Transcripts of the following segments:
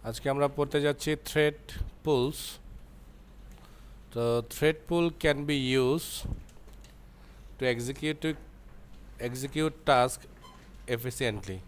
আজকে আমরা পড়তে যাচ্ছি থ্রেড পুলস। তো thread pool can be use to execute task efficiently.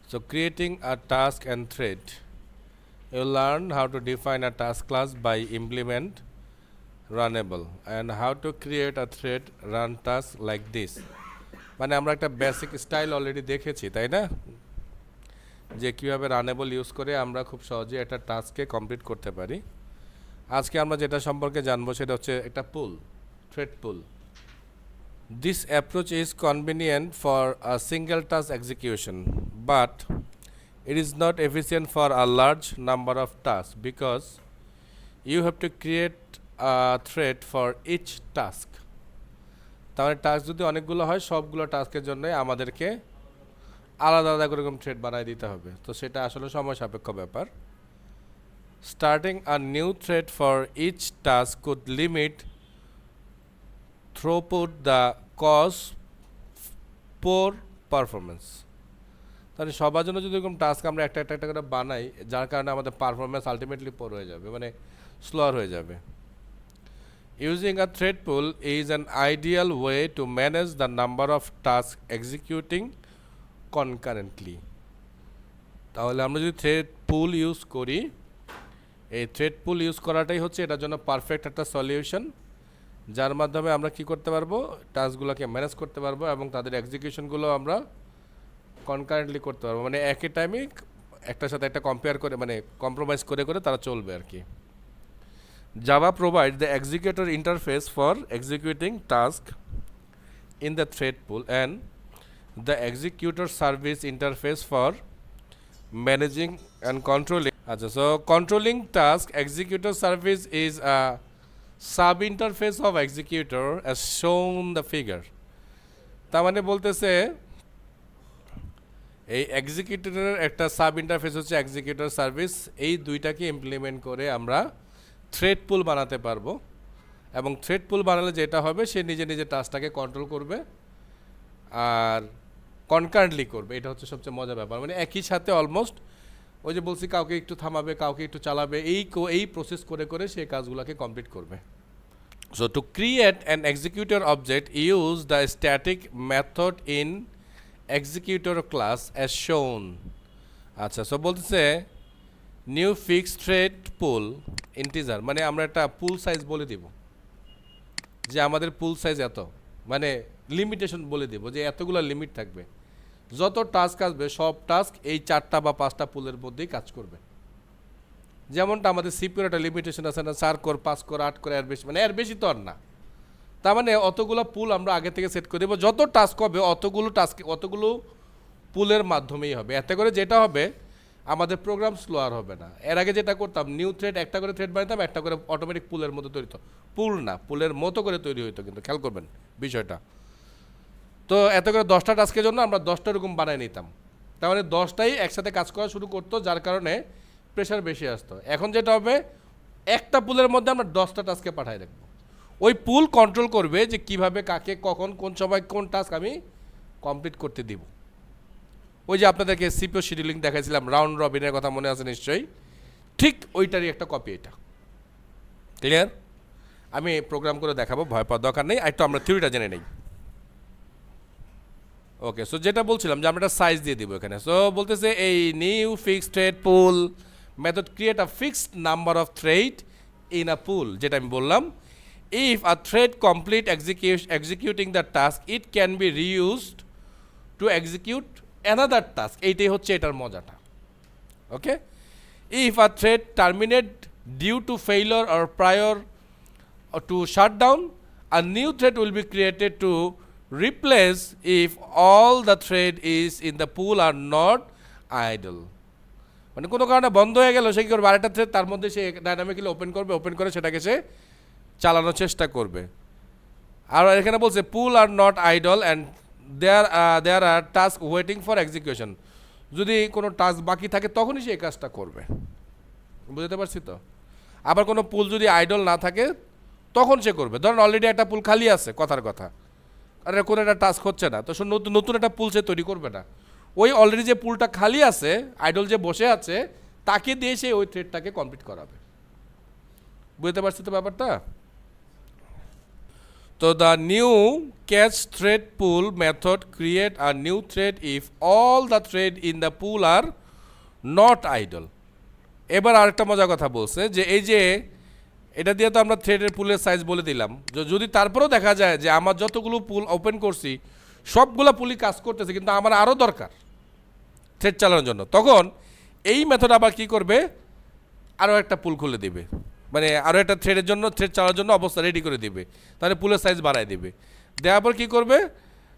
So creating a task and thread. You learn how to define a task class by implement runnable and how to create a thread run task like this. মানে আমরা একটা basic style already দেখেছি, তাই না? যে কীভাবে runnable use করে আমরা খুব সহজে একটা টাস্ককে কমপ্লিট করতে পারি। আজকে আমরা যেটা সম্পর্কে জানবো সেটা হচ্ছে একটা pool, thread pool. This approach is convenient for a single task execution, but it is not efficient for a large number of tasks because you have to create a thread for each task. তাহলে task যদি অনেকগুলো হয়, সবগুলো টাস্কের জন্য আমাদেরকে আলাদা আলাদা করে থ্রেড বানাই দিতে হবে। তো সেটা আসলে সময় সাপেক্ষ ব্যাপার। Starting a new thread for each task could limit throughput the cause poor performance. তাহলে সবার জন্য যদি এরকম টাস্ক আমরা একটা একটা একটা করে বানাই, যার কারণে আমাদের পারফরমেন্স আলটিমেটলি পোর হয়ে যাবে, মানে স্লোয়ার হয়ে যাবে। Using a thread pool is an ideal way to manage the number of task executing concurrently. তাহলে আমরা যদি থ্রেড পুল ইউজ করি, এই থ্রেড পুল ইউজ করাটাই হচ্ছে এটার জন্য পারফেক্ট একটা সলিউশন, যার মাধ্যমে আমরা কি করতে পারবো, টাস্কগুলোকে ম্যানেজ করতে পারবো এবং তাদের এক্সিকিউশনগুলো আমরা কনকারেন্টলি করতে পারবো, মানে একই টাইমে একটার সাথে একটা কম্পেয়ার করে, মানে কম্প্রোমাইজ করে করে তারা চলবে আর কি। Java provide the executor interface for executing task in the thread pool and the executor service interface for managing and controlling. So controlling task executor service is a sub interface of executor as shown the figure. তার মানে বলতেছে এই এক্সিকিউটরের একটা sub interface হচ্ছে executor service. এই দুইটাকে implement করে আমরা থ্রেড পুল বানাতে পারবো এবং থ্রেড পুল বানালে যেটা হবে, সে নিজে নিজে টাস্কটাকে কন্ট্রোল করবে আর কনকারেন্টলি করবে। এটা হচ্ছে সবচেয়ে মজার ব্যাপার, মানে একই সাথে অলমোস্ট ওই যে বলছি, কাউকে একটু থামাবে, কাউকে একটু চালাবে, এই প্রসেস করে করে সেই কাজগুলোকে কমপ্লিট করবে। So to create an executor object use the static method in executor class as শোন। আচ্ছা, সো বলতেছে নিউ ফিক্স থ্রেড পুল ইন্টিজার, মানে আমরা একটা পুল সাইজ বলে দিব যে আমাদের পুল সাইজ এত, মানে লিমিটেশন বলে দেব যে এতগুলো লিমিট থাকবে। যত টাস্ক আসবে সব টাস্ক এই 4টা বা 5টা পুলের মধ্যেই কাজ করবে। যেমনটা আমাদের সিপিউর একটা লিমিটেশন আছে না, 4 কোর 5 কোর 8 কোর, এর বেশি, মানে এর বেশি তো আর না। তার মানে অতগুলো পুল আমরা আগে থেকে সেট করে দেবো, যত টাস্ক হবে অতগুলো পুলের মাধ্যমেই হবে। এতে করে যেটা হবে, আমাদের প্রোগ্রাম স্লো আর হবে না। এর আগে যেটা করতাম, নিউ থ্রেড একটা করে থ্রেড বানাতাম, একটা করে অটোমেটিক পুলের মতো তৈরি হতো, পুল না পুলের মতো করে তৈরি হতো, কিন্তু খেয়াল করবেন বিষয়টা। তো এত করে 10টা টাস্কের জন্য আমরা 10টা এরকম বানাই নিতাম, তার মানে 10টাই একসাথে কাজ করা শুরু করতো, যার কারণে প্রেশার বেশি আসতো। এখন যেটা হবে, একটা পুলের মধ্যে আমরা 10টা টাস্কে পাঠাই রাখবো। ওই পুল কন্ট্রোল করবে যে কিভাবে, কাকে, কখন, কোন সময় কোন টাস্ক আমি কমপ্লিট করতে দিব। ওই যে আপনাদেরকে সিপিও শিডিউলিং দেখাইছিলাম, রাউন্ড রবিনের কথা মনে আছে নিশ্চয়ই, ঠিক ওইটারই একটা কপি এটা। ক্লিয়ার? আমি প্রোগ্রাম করে দেখাবো, ভয় পাওয়ার দরকার নেই, একটু আমরা থিওরিটা জেনে নেই। ওকে, সো যেটা বলছিলাম যে আমরা একটা সাইজ দিয়ে দিব এখানে। সো বলতেছে এই new fixed thread pool method create a fixed number of thread in a pool, যেটা আমি বললাম। If a thread complete executing the task, it can be reused to execute another task. এইটাই হচ্ছে এটার মজাটা। Okay, if a thread terminate due to failure or prior to shut down, a new thread will be created to replace if all the thread is in the pool are not idle. মানে কোনো কারণে বন্ধ হয়ে গেল, সে কি করবে, আরেকটা thread তার মধ্যে সে ডাইনামিক্যালি ওপেন করবে, ওপেন করে সেটাকে সে চালানোর চেষ্টা করবে। আর এখানে বলছে pool are not idle and there are task waiting for execution. যদি কোনো টাস্ক বাকি থাকে তখনই সে এই কাজটা করবে, বুঝতে পারছি তো। আবার কোনো পুল যদি আইডল না থাকে তখন সে করবে। ধরেন অলরেডি একটা পুল খালি আছে, কথার কথা, আর কোনো একটা টাস্ক হচ্ছে না, তো নতুন একটা পুল সে তৈরি করবে না। ওই অলরেডি যে পুলটা খালি আছে, আইডল যে বসে আছে, তাকে দিয়ে সে ওই থ্রেডটাকে কমপ্লিট করাবে। বুঝতে পারছি তো ব্যাপারটা? তো the new catch thread pool method create a new thread if all the thread in the pool are not idol. এবার আরেকটা মজার কথা বলছে যে এই যে এটা দিয়ে তো আমরা থ্রেডের পুলের সাইজ বলে দিলাম, যদি তারপরেও দেখা যায় যে আমার যতগুলো পুল ওপেন করছি সবগুলো পুলই কাজ করতেছে, কিন্তু আমার আরও দরকার থ্রেড চালানোর জন্য, তখন এই মেথড আবার কি করবে, আরও একটা পুল খুলে দিবে, মানে আরও একটা থ্রেডের জন্য, থ্রেড চালানোর জন্য অবস্থা রেডি করে দিবে, তাহলে পুলের সাইজ বাড়ায় দিবে। দেওয়ার পর কী করবে,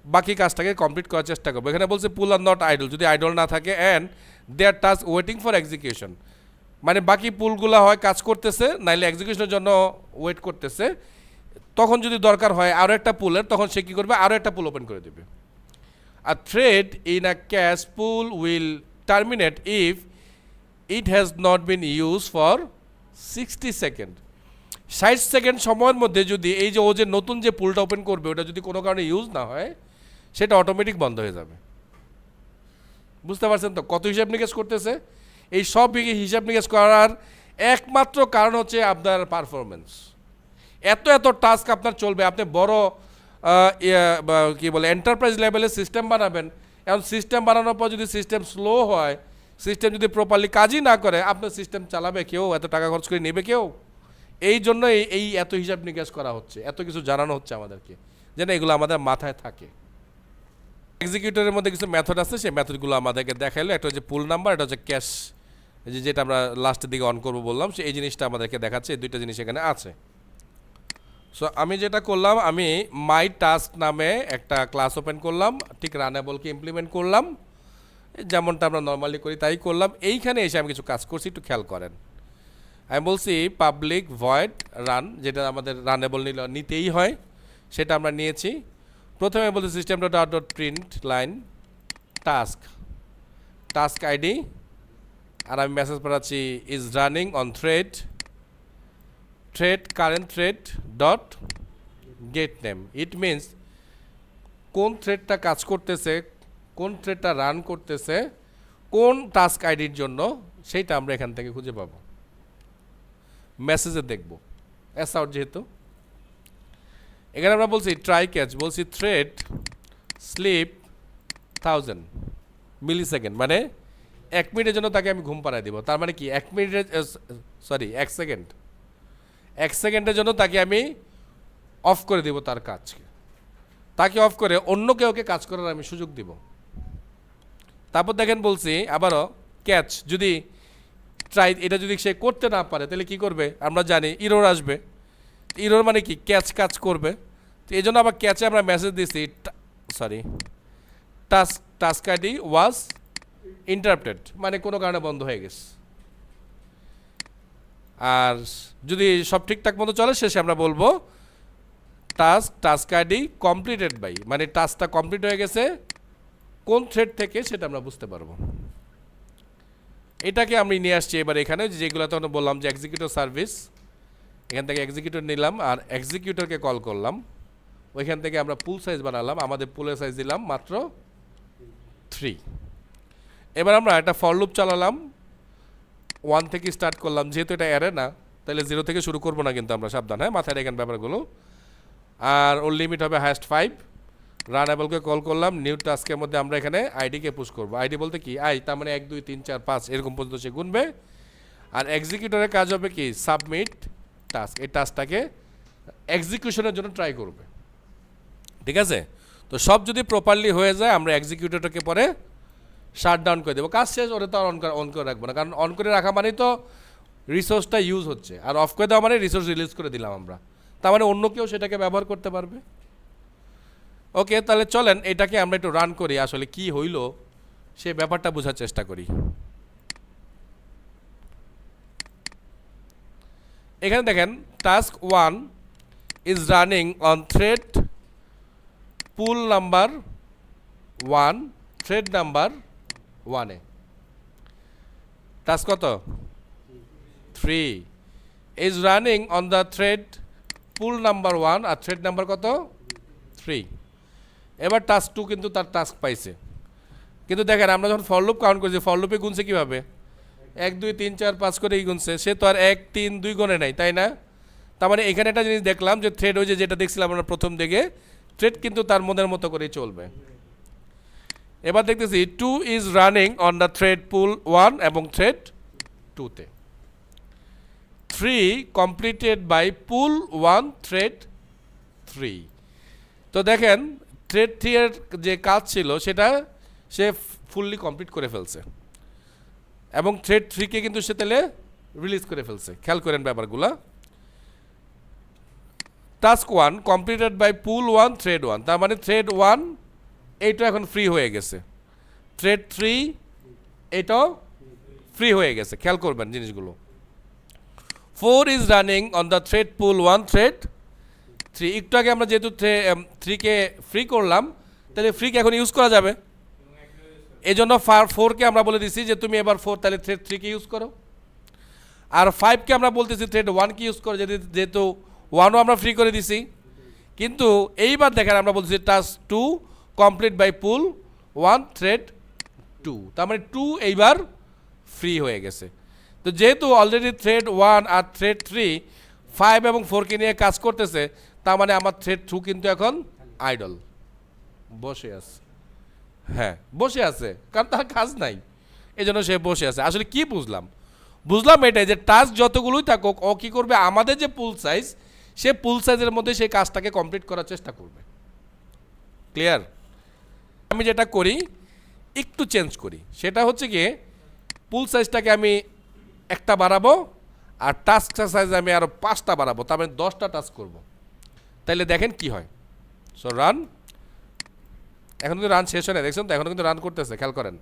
বাকি কাজটাকে কমপ্লিট করার চেষ্টা করবে। এখানে বলছে পুল আর নট আইডল, যদি আইডল না থাকে and there task waiting for execution, মানে বাকি পুলগুলো হয় কাজ করতেছে, নাইলে এক্সিকিউশনের জন্য ওয়েট করতেছে, তখন যদি দরকার হয় আরও একটা পুলের, তখন সে কী করবে, আরও একটা পুল ওপেন করে দেবে। A thread in a cache pool will terminate if it has not been used for 60 seconds. 60 second সময়ের মধ্যে যদি এই যে ও যে নতুন যে পুলটা ওপেন করবে ওটা যদি কোনো কারণে ইউজ না হয়, সেটা অটোমেটিক বন্ধ হয়ে যাবে। বুঝতে পারছেন তো কত হিসাব নিকেশ করতেছে? এই সব হিসাব নিকেশ করার একমাত্র কারণ হচ্ছে আপনার পারফরমেন্স। এত এত টাস্ক আপনার চলবে, আপনি বড় কি বলে এন্টারপ্রাইজ লেভেলের সিস্টেম বানাবেন, এখন সিস্টেম বানানোর পর যদি সিস্টেম স্লো হয়, সিস্টেম যদি প্রপারলি কাজই না করে, আপনার সিস্টেম চালাবে কেউ? এত টাকা খরচ করে নেবে কেউ? এই জন্য এই এত হিসাব নিকাশ করা হচ্ছে, এত কিছু জানানো হচ্ছে আমাদেরকে, যেন এগুলো আমাদের মাথায় থাকে। এক্সিকিউটরের মধ্যে কিছু মেথড আছে, সেই মেথডগুলো আমাদেরকে দেখাইলো। একটা হচ্ছে পুল নাম্বার, এটা হচ্ছে ক্যাশ, যেটা আমরা লাস্টের দিকে অন করবো বললাম, সে এই জিনিসটা আমাদেরকে দেখাচ্ছে। এই দুইটা জিনিস এখানে আছে। সো আমি যেটা করলাম, আমি মাই টাস্ক নামে একটা ক্লাস ওপেন করলাম, ঠিক রানেবলকে ইমপ্লিমেন্ট করলাম, যেমনটা আমরা নর্মালি করি তাই করলাম। এইখানে এসে আমি কিছু কাজ করছি, একটু খেয়াল করেন। আমি বলছি পাবলিক ভয়েড রান, যেটা আমাদের রানেবল নিতেই হয়, সেটা আমরা নিয়েছি। প্রথমে বলছি system dot print line task, task ID, আর আমি মেসেজ পাঠাচ্ছি is running on thread, thread current thread dot get name. It means কোন থ্রেডটা কাজ করতেছে, কোন থ্রেডটা রান করতেছে, কোন টাস্ক আইডির জন্য, সেইটা আমরা এখান থেকে খুঁজে পাবো, মেসেজে দেখব এস আউট। যেহেতু এখানে আমরা বলছি ট্রাই ক্যাচ, বলছি থ্রেড স্লিপ 1000 মিলি সেকেন্ড, মানে 1 মিনিটের জন্য তাকে আমি ঘুম পাড়ায় দিব। তার মানে কি 1 মিনিটের, সরি 1 সেকেন্ড, 1 সেকেন্ডের জন্য তাকে আমি অফ করে দিব তার কাজকে, তাকে অফ করে অন্য কেউকে কাজ করার আমি সুযোগ দিব। তারপর দেখেন বলছি আবারও ক্যাচ, যদি ট্রাই এটা যদি সে করতে না পারে তাহলে কি করবে, আমরা জানি ইরোর আসবে। ইরোর মানে কি, ক্যাচ কাজ করবে। তো এই জন্য আবার ক্যাচে আমরা মেসেজ দিছি, সরি টাস্ক আইডি ওয়াজ ইন্টারাপ্টেড, মানে কোনো কারণে বন্ধ হয়ে গেছে। আর যদি সব ঠিকঠাক মতো চলে, শেষে আমরা বলবো টাস্ক আইডি কমপ্লিটেড বাই, মানে টাস্কটা কমপ্লিট হয়ে গেছে কোন থ্রেড থেকে সেটা আমরা বুঝতে পারবো। এটাকে আমি নিয়ে আসছি এবার এখানে, যেগুলো তখন বললাম যে এক্সিকিউটর সার্ভিস, এখান থেকে এক্সিকিউটর নিলাম আর এক্সিকিউটরকে কল করলাম, ওইখান থেকে আমরা পুল সাইজ বানালাম, আমাদের পুলের সাইজ দিলাম মাত্র 3। এবার আমরা একটা ফর লুপ চালালাম, 1 থেকে স্টার্ট করলাম, যেহেতু এটা অ্যারে না তাহলে 0 থেকে শুরু করবো না, কিন্তু আমরা সাবধান, হ্যাঁ মাথায় রেখেন ব্যাপারগুলো। আর ওর লিমিট হবে হায়েস্ট 5। রানেবলকে কল করলাম, নিউ টাস্কের মধ্যে আমরা এখানে আইডিকে পুশ করবো। আইডি বলতে কি, তার মানে 1 2 3 4 5 এরকম পর্যন্ত সে গুনবে। আর এক্সিকিউটরের কাজ হবে কি, সাবমিট টাস্ক, এই টাস্কটাকে এক্সিকিউশনের জন্য ট্রাই করবে। ঠিক আছে? তো সব যদি প্রপারলি হয়ে যায়, আমরা এক্সিকিউটরটাকে পরে শাট ডাউন করে দেবো। কাজ শেষ, ওটা তো আর অন করে রাখবো না, কারণ অন করে রাখা মানে তো রিসোর্সটা ইউজ হচ্ছে, আর অফ করে দেওয়া মানে রিসোর্স রিলিজ করে দিলাম আমরা, তার মানে অন্য কেউ সেটাকে ব্যবহার করতে পারবে। ওকে, তাহলে চলেন এটাকে আমরা একটু রান করি, আসলে কি হইল সে ব্যাপারটা বোঝার চেষ্টা করি। এখানে দেখেন task 1 is running on thread pool number 1, thread number 1 এ। টাস্ক কত? 3 is running on the thread pool number 1, আর থ্রেড নাম্বার কত? 3। এবার টাস্ক 2 কিন্তু তার টাস্ক পাইছে, কিন্তু দেখেন আমরা যখন ফর লুপ কাউন্ট করছি, ফর লুপে গুনছে কীভাবে? 1 2 3 4 5 করেই গুনছে, সে তো আর 1 3 2 গণে নাই, তাই না? তার মানে এখানে একটা জিনিস দেখলাম যে থ্রেড ওই যেটা দেখছিলাম আমরা প্রথম দিকে, থ্রেড কিন্তু তার মনের মতো করেই চলবে। এবার দেখতেছি 2 is running on the thread pool 1 এবং থ্রেড 2তে। 3 কমপ্লিটেড বাই পুল 1 থ্রেড 3। তো দেখেন থ্রেড 3 এর যে কাজ ছিল সেটা সে ফুললি কমপ্লিট করে ফেলছে, এবং থ্রেড 3কে কিন্তু সে তাহলে রিলিজ করে ফেলছে। খেয়াল করেন ব্যাপারগুলা। Task 1 completed by pool 1 thread 1, তার মানে থ্রেড 1 এইটা এখন ফ্রি হয়ে গেছে, থ্রেড 3 এটাও ফ্রি হয়ে গেছে। খেয়াল করবেন জিনিসগুলো। 4 is running on the thread pool 1 thread 3। একটু আগে আমরা যেহেতু 3কে ফ্রি করলাম, তাহলে ফ্রিকে এখন ইউজ করা যাবে, এই জন্য 4কে আমরা বলে দিছি যে তুমি এবার 4 তাহলে থ্রেড 3কে ইউজ করো, আর 5কে আমরা বলতেছি থ্রেড 1কে ইউজ করো, যেহেতু 1ও আমরা ফ্রি করে দিছি। কিন্তু এইবার দেখেন আমরা বলতেছি task 2 complete by pool 1 thread 2, তার মানে 2 এইবার ফ্রি হয়ে গেছে। তো যেহেতু অলরেডি থ্রেড 1 আর থ্রেড 3 5 এবং 4কে নিয়ে কাজ করতেছে, তার মানে আমার থ্রেড 2 কিন্তু এখন আইডল, বসে আছে। হ্যাঁ বসে আছে, কারণ তার কাজ নাই, এই জন্য সে বসে আছে। আসলে কি বুঝলাম? বুঝলাম এটাই যে টাস্ক যতগুলোই থাকুক, ও কী করবে, আমাদের যে পুল সাইজ, সে পুল সাইজের মধ্যে সেই কাজটাকে কমপ্লিট করার চেষ্টা করবে। ক্লিয়ার? আমি যেটা করি একটু চেঞ্জ করি, সেটা হচ্ছে গিয়ে পুল সাইজটাকে আমি একটা বাড়াবো, আর টাস্ক সাইজ আমি আরও 5টা বাড়াবো, তার মানে 10টা টাস্ক করব। তাইলে দেখেন কি হয়। সো রান, এখন কিন্তু রান শেষ হয় না, দেখছেন তো, এখন কিন্তু রান করতেছে। খেয়াল করেন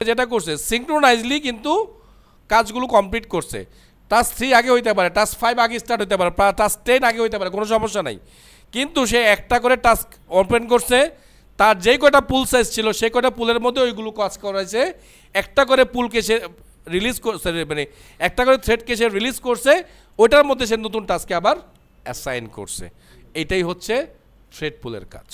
যেটা করছে, সিঙ্ক্রোনাইজলি কিন্তু কাজগুলো কমপ্লিট করছে। টাস্ক 3 আগে হইতে পারে, টাস্ক 5 আগে স্টার্ট হইতে পারে, টাস্ক 10 আগে হইতে পারে, কোনো সমস্যা নাই। কিন্তু সে একটা করে টাস্ক ওপেন করছে, তার যেই কয়টা পুল সাইজ ছিল সেই কয়টা পুলের মধ্যে ওইগুলো কাজ করাইছে, একটা করে পুলকে সে রিলিজ করছে, মানে একটা করে থ্রেডকে সে রিলিজ করছে, ওইটার মধ্যে সে নতুন টাস্কে আবার অ্যাসাইন করছে। এটাই হচ্ছে থ্রেড পুলের কাজ।